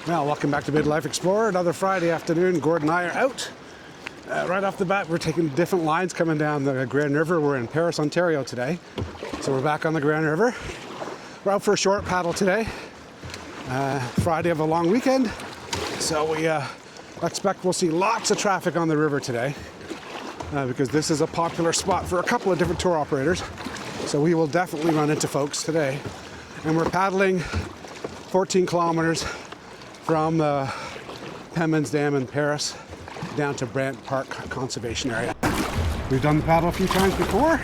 Well, welcome back to Midlife Explorer. Another Friday afternoon. Gordon and I are out. Right off the bat, we're taking different lines coming down the Grand River. We're in Paris, Ontario today. So we're back on the Grand River. We're out for a short paddle today. Friday of a long weekend. So we expect we'll see lots of traffic on the river today because this is a popular spot for a couple of different tour operators. So we will definitely run into folks today. And we're paddling 14 kilometers from the Penman's Dam in Paris down to Brant Park conservation area. We've done the paddle a few times before.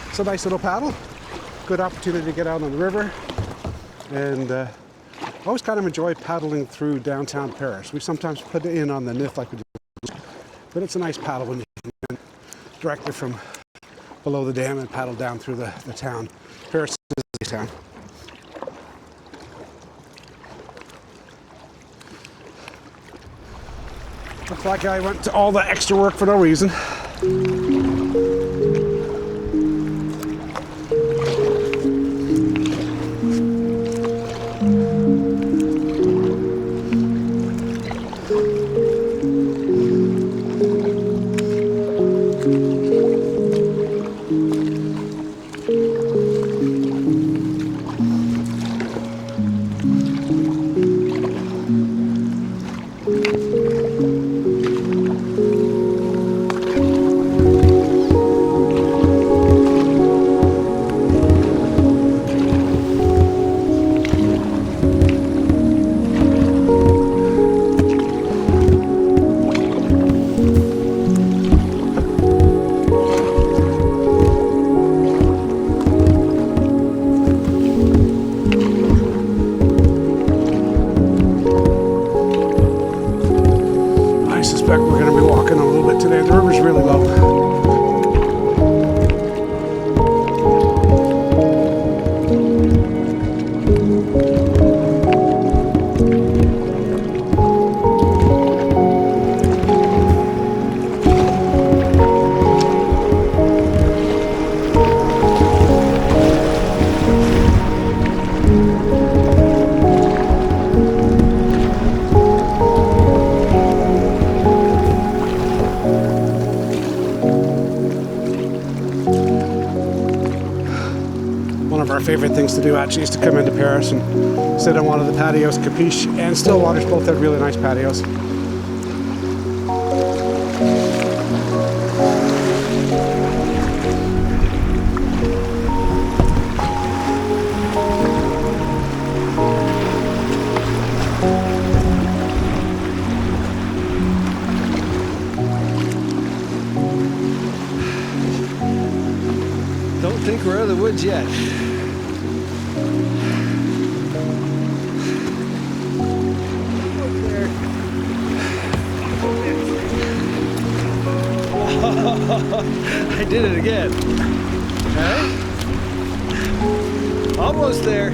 It's a nice little paddle. Good opportunity to get out on the river. And I always kind of enjoy paddling through downtown Paris. We sometimes put it in on the Nith like we do, but it's a nice paddle when you can directly from below the dam and paddle down through the town. Paris is a nice town. Looks like I went to all the extra work for no reason. suspect we're going to be walking a little bit today. The river's really low. One of our favorite things to do actually is to come into Paris and sit on one of the patios. Capiche and Stillwater's both have really nice patios. Don't think we're out of the woods yet. I did it again. Okay. Almost there.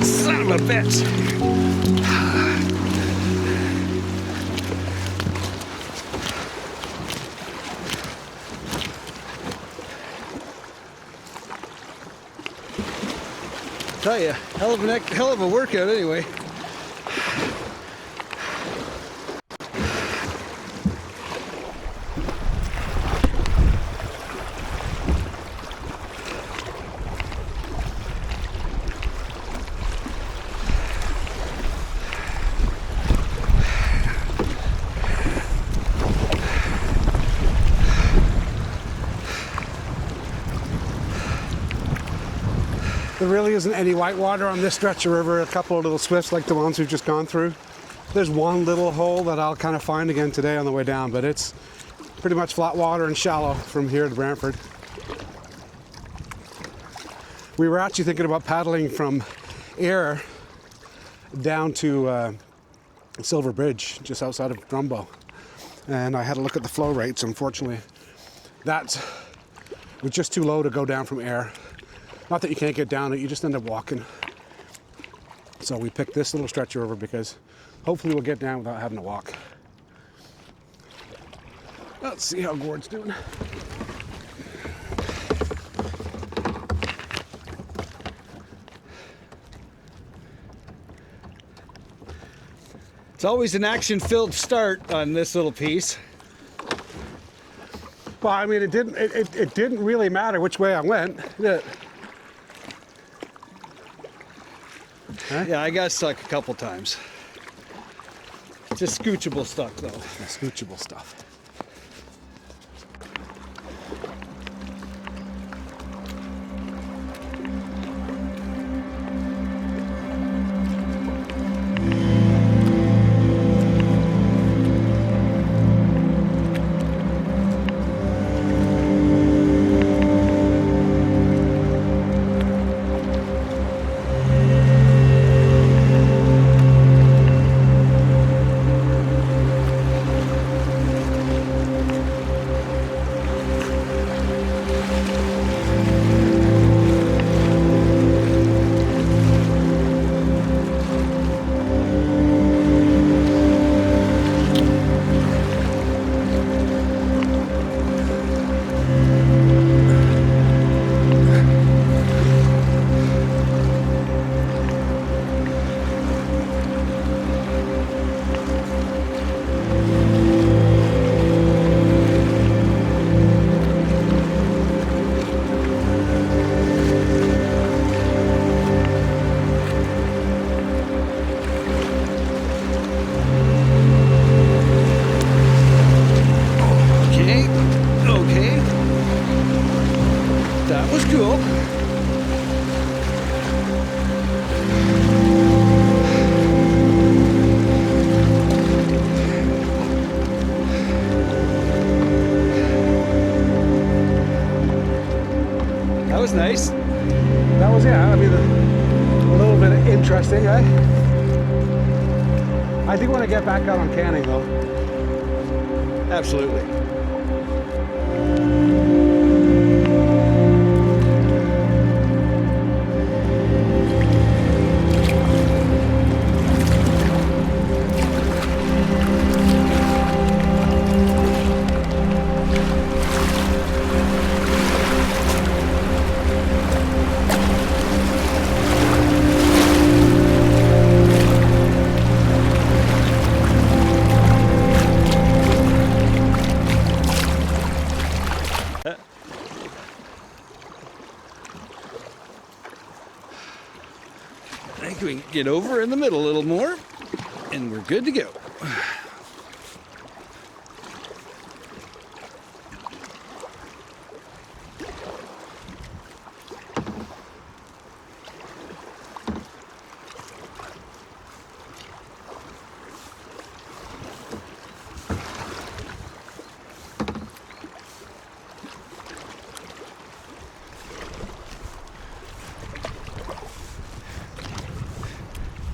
Son of a bitch. Tell you, hell of a workout anyway. There really isn't any whitewater on this stretch of river. A couple of little swifts like the ones we've just gone through. There's one little hole that I'll kind of find again today on the way down, but it's pretty much flat water and shallow from here to Brantford. We were actually thinking about paddling from Ayr down to Silver Bridge, just outside of Drumbo. And I had a look at the flow rates. Unfortunately, that was just too low to go down from Ayr. Not that you can't get down it, you just end up walking. So we picked this little stretch of river because hopefully we'll get down without having to walk. Let's see how Gord's doing. It's always an action-filled start on this little piece. Well, I mean, it didn't really matter which way I went. Huh? Yeah, I got stuck a couple times. Just scoochable stuff, though. Yeah, scoochable stuff. was nice. That was, yeah, I mean, a little bit interesting, eh? I do want to get back out on canning, though. Absolutely. I think we can get over in the middle a little more, and we're good to go.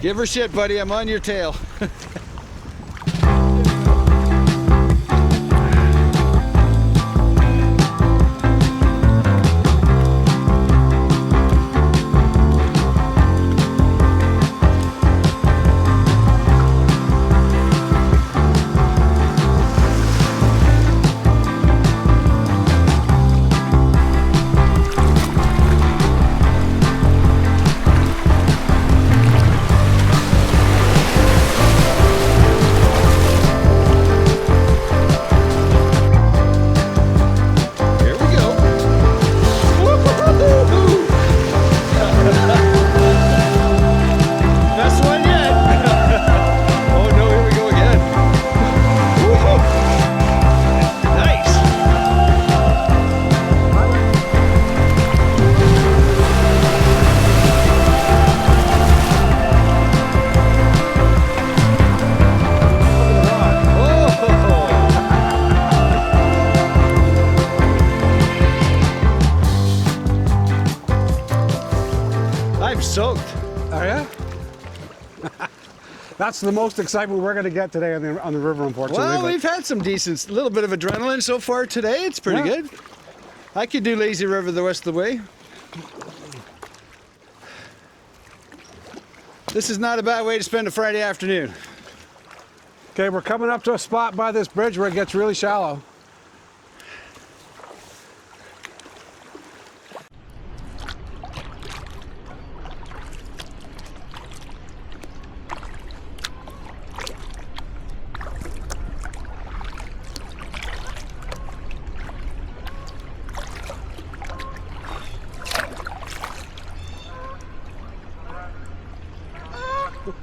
Give her shit, buddy. I'm on your tail. I'm soaked. Oh yeah? That's the most excitement we're going to get today on the river, unfortunately. Well, but we've had some decent, little bit of adrenaline so far today. It's pretty Yeah. good. I could do Lazy River the rest of the way. This is not a bad way to spend a Friday afternoon. Okay, we're coming up to a spot by this bridge where it gets really shallow.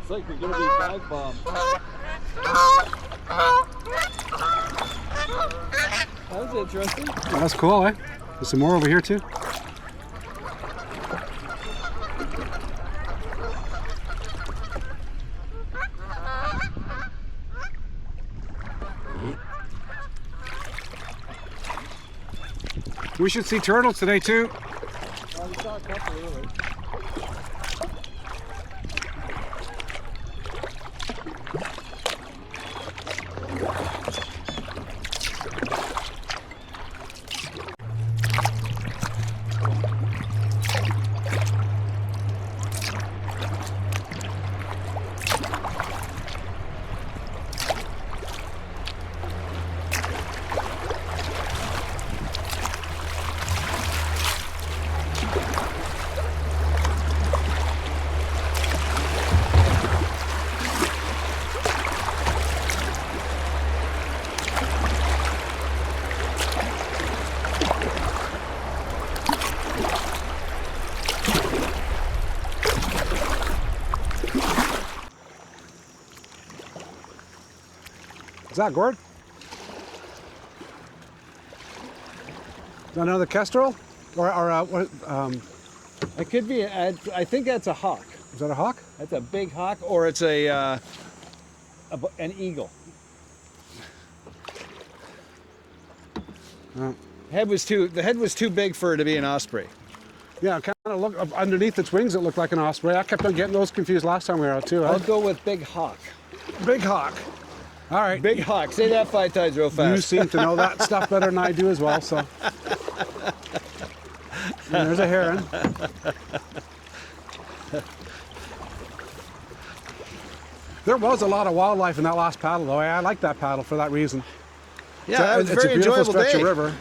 It's like we're gonna be dive bombed. That was interesting. That's cool, eh? There's some more over here too. We should see turtles today too. We saw a couple earlier. Is that Gord? Is that another kestrel? Or what? It could be. I think that's a hawk. Is that a hawk? That's a big hawk, or it's an eagle. Oh. The head was too big for it to be an osprey. Yeah, kind of look underneath its wings. It looked like an osprey. I kept on getting those confused last time we were out too. I'll go with big hawk. Big hawk. All right. Big hawk. Say that 5 times real fast. You seem to know that stuff better than I do as well, so. And there's a heron. There was a lot of wildlife in that last paddle, though. I like that paddle for that reason. Yeah, that was a very it's a beautiful enjoyable stretch day. of river.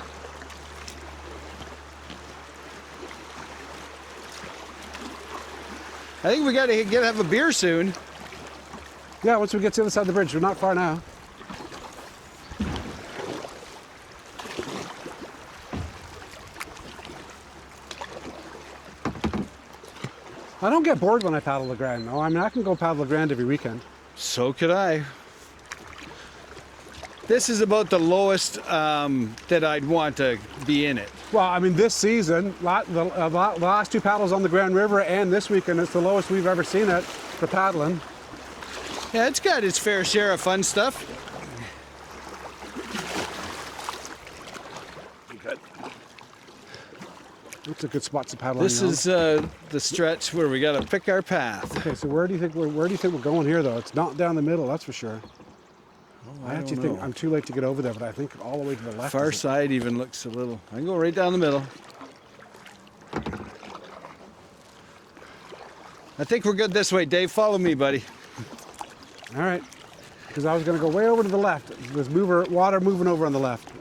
I think we got to have a beer soon. Yeah, once we get to the other side of the bridge, we're not far now. I don't get bored when I paddle the Grand, though. I mean, I can go paddle the Grand every weekend. So could I. This is about the lowest that I'd want to be in it. Well, I mean, this season, the last 2 paddles on the Grand River and this weekend, it's the lowest we've ever seen it for paddling. Yeah, it's got its fair share of fun stuff. Good. It's a good spot to paddle. This is the stretch where we got to pick our path. Okay, so where do you think we're going here, though? It's not down the middle, that's for sure. I actually think I'm too late to get over there, but I think all the way to the left. Far side even looks a little. I can go right down the middle. I think we're good this way. Dave, follow me, buddy. All right, because I was going to go way over to the left. There's water moving over on the left.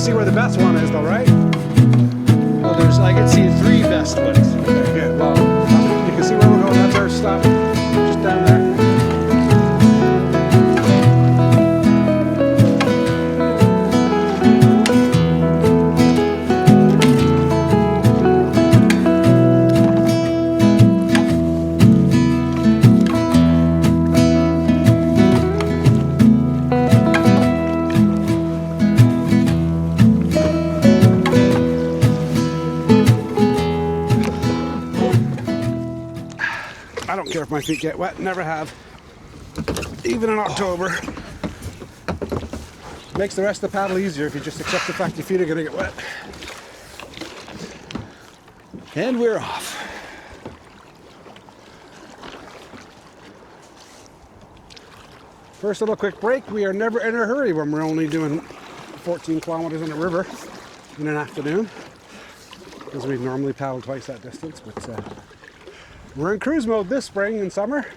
see where the best one is, though, right? Well, I can see 3 best ones. Okay, good. Well, you can see where we're going. That's our stop. Just down there. I don't care if my feet get wet, never have. Even in October. Makes the rest of the paddle easier if you just accept the fact your feet are gonna get wet. And we're off. First little quick break. We are never in a hurry when we're only doing 14 kilometers on the river in an afternoon, because we normally paddle twice that distance, but we're in cruise mode this spring and summer.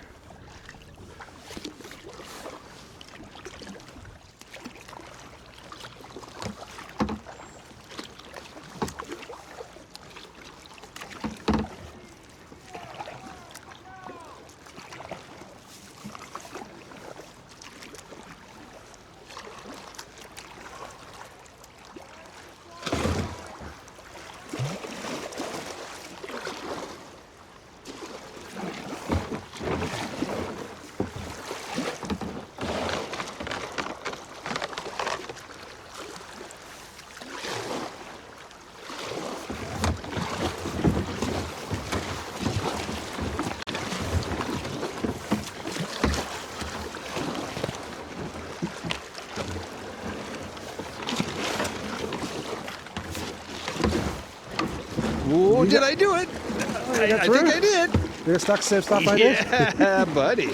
Oh, did I do it? I think I did. You get stuck, same stuff I did? Yeah, buddy.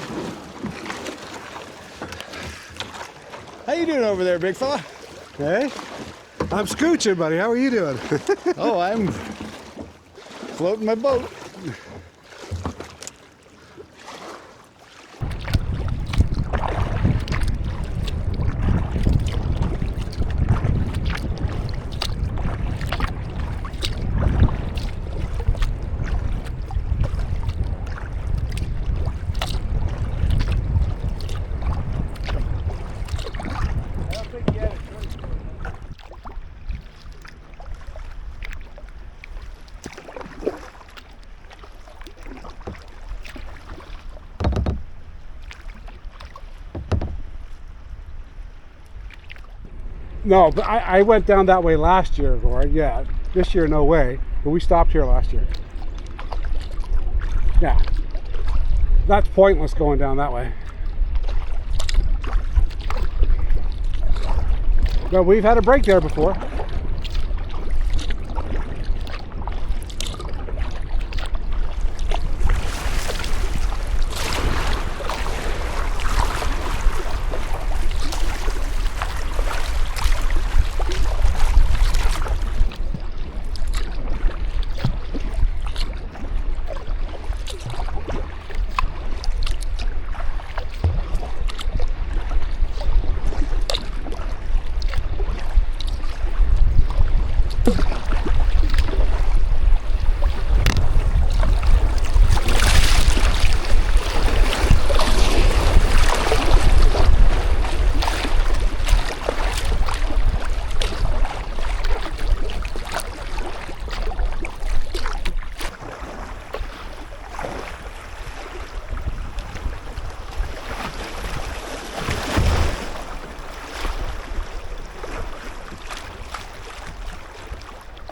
How you doing over there, big fella? Hey? I'm scooching, buddy. How are you doing? Oh, I'm floating my boat. No, but I went down that way last year, Gord. Yeah, this year no way. But we stopped here last year. Yeah, that's pointless going down that way. But we've had a break there before.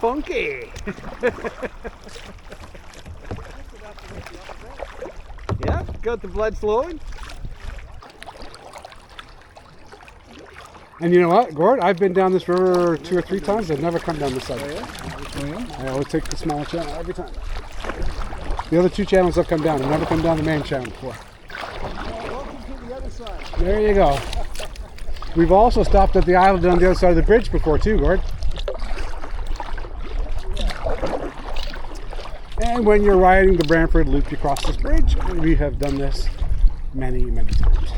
Funky. Yeah, got the blood flowing. And you know what, Gord? I've been down this river 2 or 3 times. I've never come down this side. Oh, yeah? I always take the smaller channel every time. The other 2 channels I've come down. I've never come down the main channel before. Welcome to the other side. There you go. We've also stopped at the island on the other side of the bridge before too, Gord. And when you're riding the Brantford loop, you cross this bridge. And we have done this many, many times.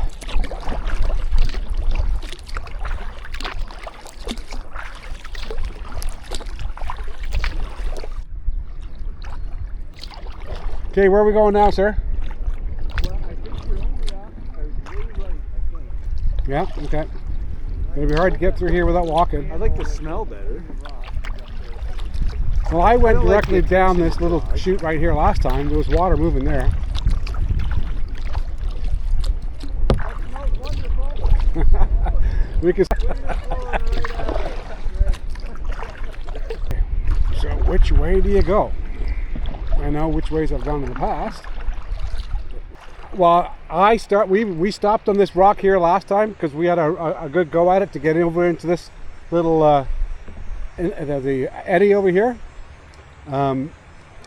Okay, where are we going now, sir? Well, I think you're only way right, I think. Yeah, okay. It'll be hard to get through here without walking. I like the smell better. Well, I went I don't like directly the down intensity this little of the ride. chute right here last time. There was water moving there. That smells wonderful. We can. So, which way do you go? I know which ways I've gone in the past. Well, we stopped on this rock here last time because we had a good go at it to get over into this little the eddy over here. And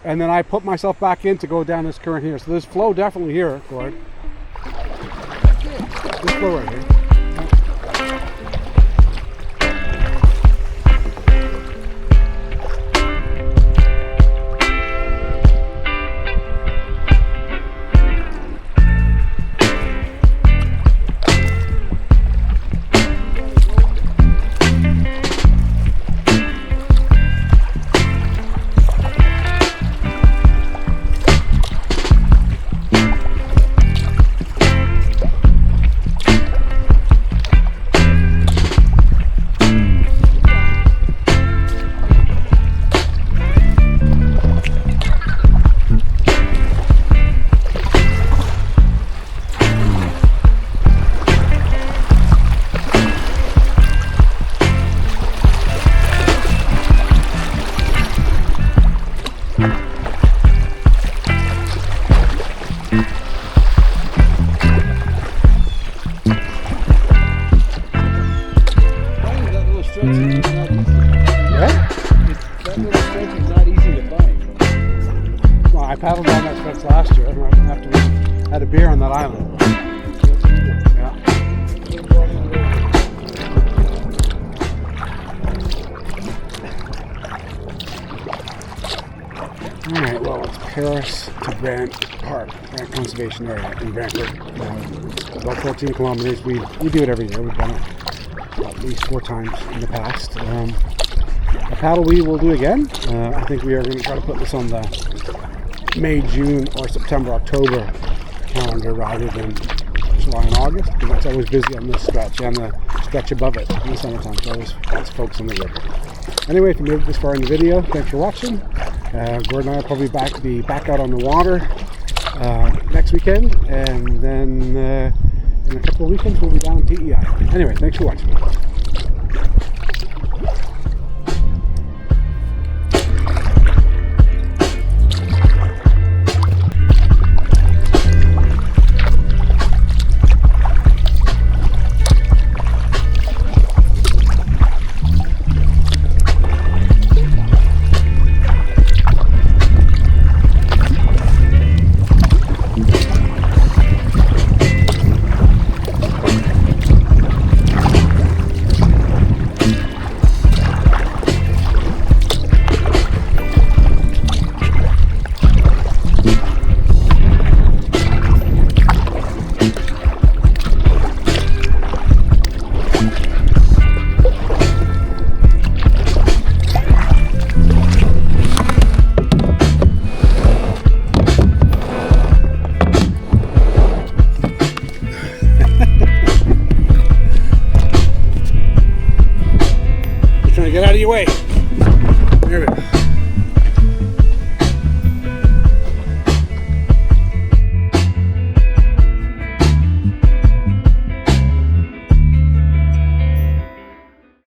then I put myself back in to go down this current here. So there's flow definitely here, Gord. This flow right here. paddled down that stretch last year after we had a beer on that island. Yeah. Alright, well, it's Paris to Brant Park, Brant Conservation Area in Brantford. It's about 14 kilometers. We do it every year. We've done it at least 4 times in the past. A paddle we will do again. I think we are going to try to put this on the May, June, or September, October calendar rather than July and August, because it's always busy on this stretch and the stretch above it in the summertime. So always lots of folks on the river. Anyway, if you made it this far in the video, thanks for watching. Gordon and I will probably be back out on the water next weekend, and then in a couple of weekends we'll be down in PEI. Anyway, thanks for watching. Get out of your way. There we go.